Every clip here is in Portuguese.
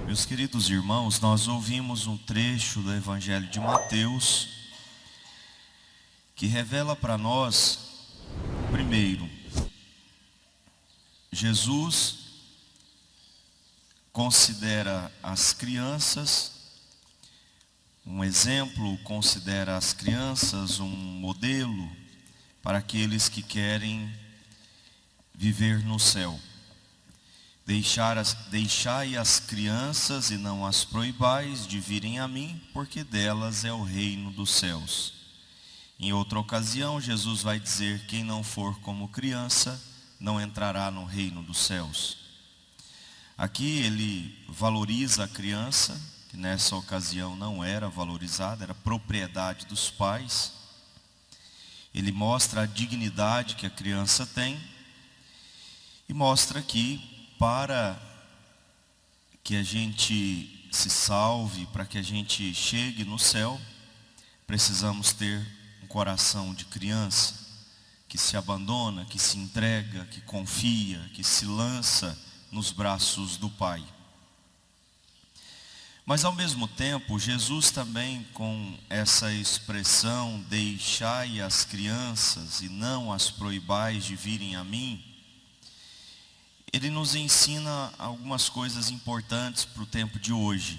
Meus queridos irmãos, nós ouvimos um trecho do Evangelho de Mateus que revela para nós, primeiro, Jesus considera as crianças um exemplo, considera as crianças um modelo para aqueles que querem viver no céu. Deixai as crianças e não as proibais de virem a mim, porque delas é o reino dos céus. Em outra ocasião, Jesus vai dizer: quem não for como criança, não entrará no reino dos céus. Aqui ele valoriza a criança, que nessa ocasião não era valorizada, era propriedade dos pais. Ele mostra a dignidade que a criança tem e mostra que para que a gente se salve, para que a gente chegue no céu, precisamos ter um coração de criança, que se abandona, que se entrega, que confia, que se lança nos braços do Pai. Mas ao mesmo tempo, Jesus também, com essa expressão, deixai as crianças e não as proibais de virem a mim, ele nos ensina algumas coisas importantes para o tempo de hoje.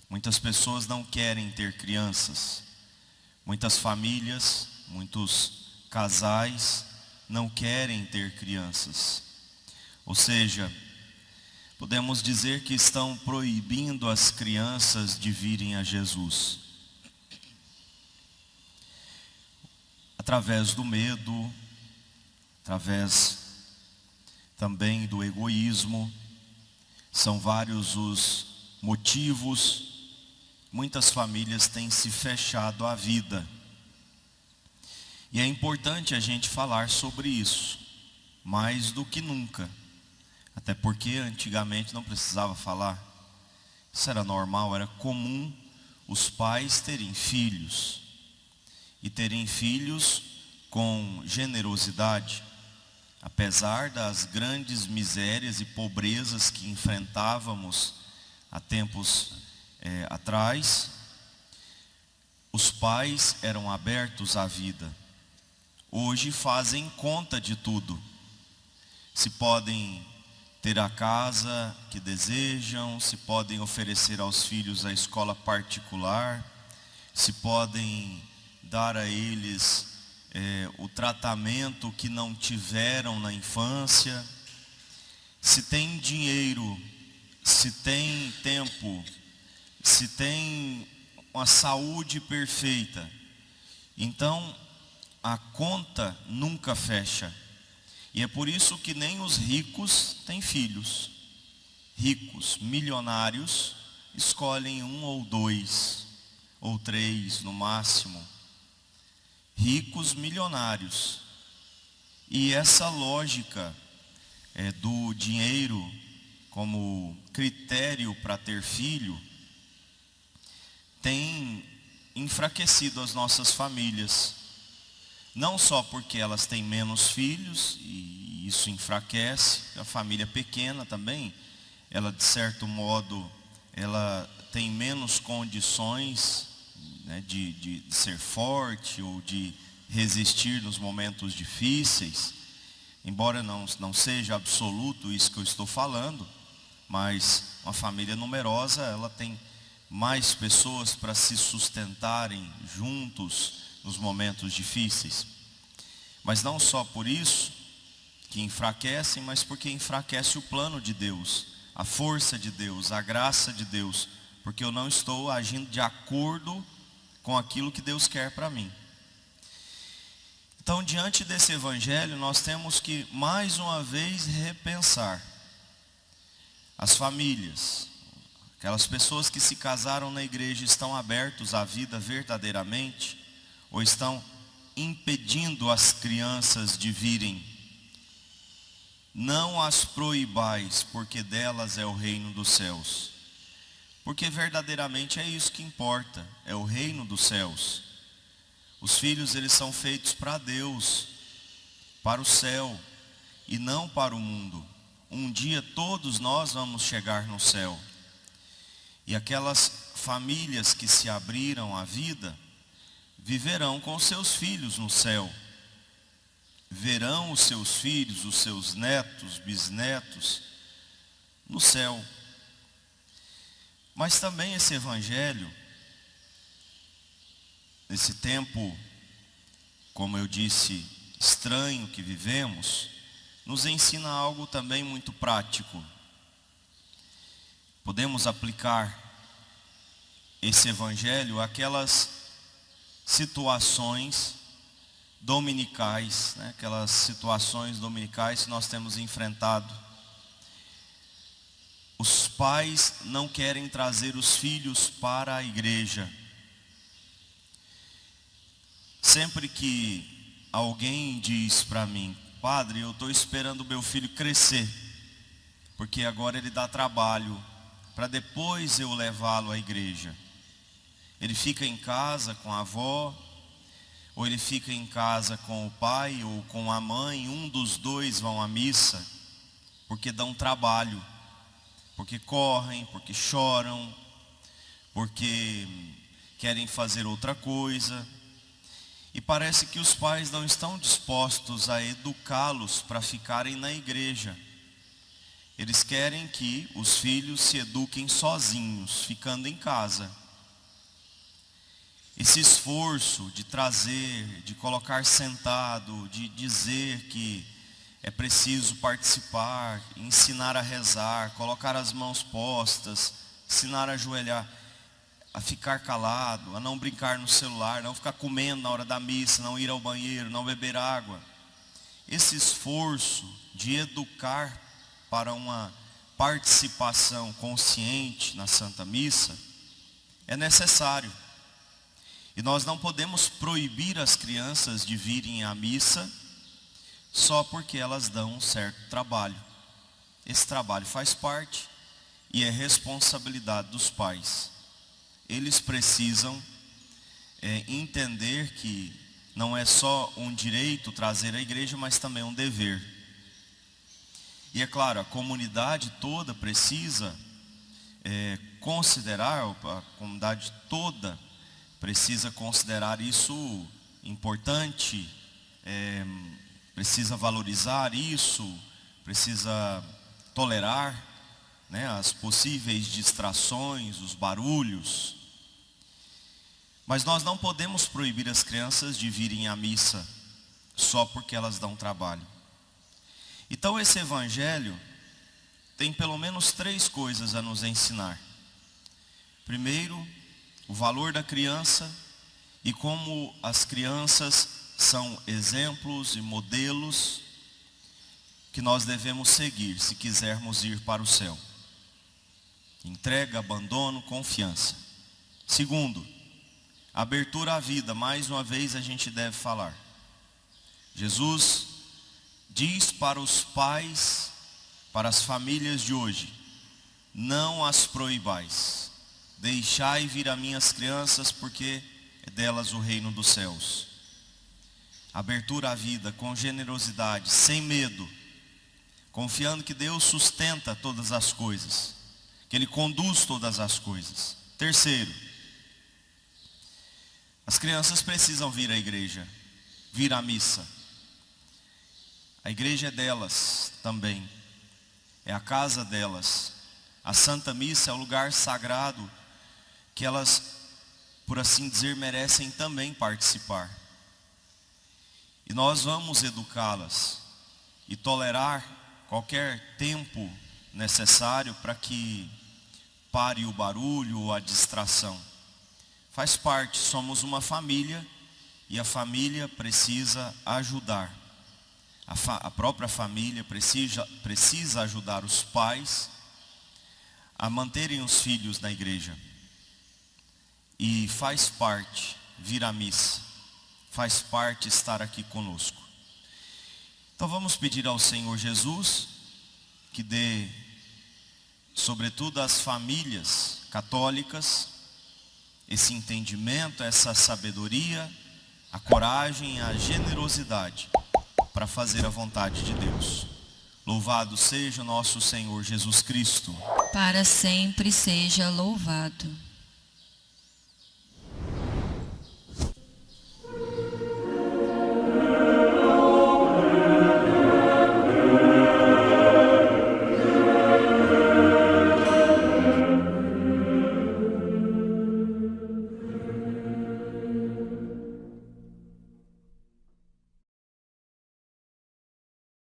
Muitas pessoas não querem ter crianças. Muitas famílias, muitos casais não querem ter crianças. Ou seja, podemos dizer que estão proibindo as crianças de virem a Jesus. Através do medo, através também do egoísmo. São vários os motivos. Muitas famílias têm se fechado à vida. E é importante a gente falar sobre isso, mais do que nunca. Até porque antigamente não precisava falar. Isso era normal, era comum os pais terem filhos. E terem filhos com generosidade. Apesar das grandes misérias e pobrezas que enfrentávamos há tempos atrás, os pais eram abertos à vida. Hoje fazem conta de tudo. Se podem ter a casa que desejam, se podem oferecer aos filhos a escola particular, se podem dar a eles o tratamento que não tiveram na infância. Se tem dinheiro, se tem tempo, se tem uma saúde perfeita, então a conta nunca fecha. E é por isso que nem os ricos têm filhos. Ricos, milionários, escolhem um ou dois, ou três no máximo. Ricos milionários. E essa lógica do dinheiro como critério para ter filho tem enfraquecido as nossas famílias. Não só porque elas têm menos filhos, e isso enfraquece. A família pequena também, ela de certo modo, ela tem menos condições de ser forte ou de resistir nos momentos difíceis, embora não seja absoluto isso que eu estou falando, mas uma família numerosa, ela tem mais pessoas para se sustentarem juntos nos momentos difíceis. Mas não só por isso que enfraquecem, mas porque enfraquece o plano de Deus, a força de Deus, a graça de Deus, porque eu não estou agindo de acordo com aquilo que Deus quer para mim. Então, diante desse evangelho, nós temos que mais uma vez repensar as famílias. Aquelas pessoas que se casaram na igreja estão abertos à vida verdadeiramente, ou estão impedindo as crianças de virem? Não as proibais, porque delas é o reino dos céus. Porque verdadeiramente é isso que importa, é o reino dos céus. Os filhos, eles são feitos para Deus, para o céu, e não para o mundo. Um dia todos nós vamos chegar no céu. E aquelas famílias que se abriram à vida viverão com seus filhos no céu. Verão os seus filhos, os seus netos, bisnetos no céu. Mas também esse evangelho, nesse tempo, como eu disse, estranho que vivemos, nos ensina algo também muito prático. Podemos aplicar esse evangelho àquelas situações dominicais, né? Aquelas situações dominicais que nós temos enfrentado. Os pais não querem trazer os filhos para a igreja. Sempre que alguém diz para mim: padre, eu estou esperando o meu filho crescer, porque agora ele dá trabalho, para depois eu levá-lo à igreja. Ele fica em casa com a avó, ou ele fica em casa com o pai ou com a mãe, um dos dois vão à missa, porque dão trabalho, porque correm, porque choram, porque querem fazer outra coisa. E parece que os pais não estão dispostos a educá-los para ficarem na igreja. Eles querem que os filhos se eduquem sozinhos, ficando em casa. Esse esforço de trazer, de colocar sentado, de dizer que é preciso participar, ensinar a rezar, colocar as mãos postas, ensinar a ajoelhar, a ficar calado, a não brincar no celular, não ficar comendo na hora da missa, não ir ao banheiro, não beber água. Esse esforço de educar para uma participação consciente na Santa Missa é necessário. E nós não podemos proibir as crianças de virem à missa só porque elas dão um certo trabalho. Esse trabalho faz parte e é responsabilidade dos pais. Eles precisam entender que não é só um direito trazer à igreja, mas também um dever. E é claro, a comunidade toda precisa considerar, a comunidade toda precisa considerar isso importante, precisa valorizar isso, precisa tolerar, né, as possíveis distrações, os barulhos. Mas nós não podemos proibir as crianças de virem à missa só porque elas dão trabalho. Então esse evangelho tem pelo menos 3 coisas a nos ensinar. Primeiro, o valor da criança e como as crianças são exemplos e modelos que nós devemos seguir se quisermos ir para o céu. Entrega, abandono, confiança. Segundo, abertura à vida. Mais uma vez a gente deve falar. Jesus diz para os pais, para as famílias de hoje: não as proibais. Deixai vir a minhas crianças, porque é delas o reino dos céus. Abertura à vida, com generosidade, sem medo, confiando que Deus sustenta todas as coisas, que Ele conduz todas as coisas. Terceiro, as crianças precisam vir à igreja, vir à missa. A igreja é delas também, é a casa delas. A Santa Missa é o lugar sagrado que elas, por assim dizer, merecem também participar. E nós vamos educá-las e tolerar qualquer tempo necessário para que pare o barulho ou a distração. Faz parte, somos uma família e a família precisa ajudar. A própria família precisa ajudar os pais a manterem os filhos na igreja. E faz parte vir à missa, faz parte estar aqui conosco. Então vamos pedir ao Senhor Jesus que dê, sobretudo às famílias católicas, esse entendimento, essa sabedoria, a coragem, a generosidade para fazer a vontade de Deus. Louvado seja o nosso Senhor Jesus Cristo. Para sempre seja louvado.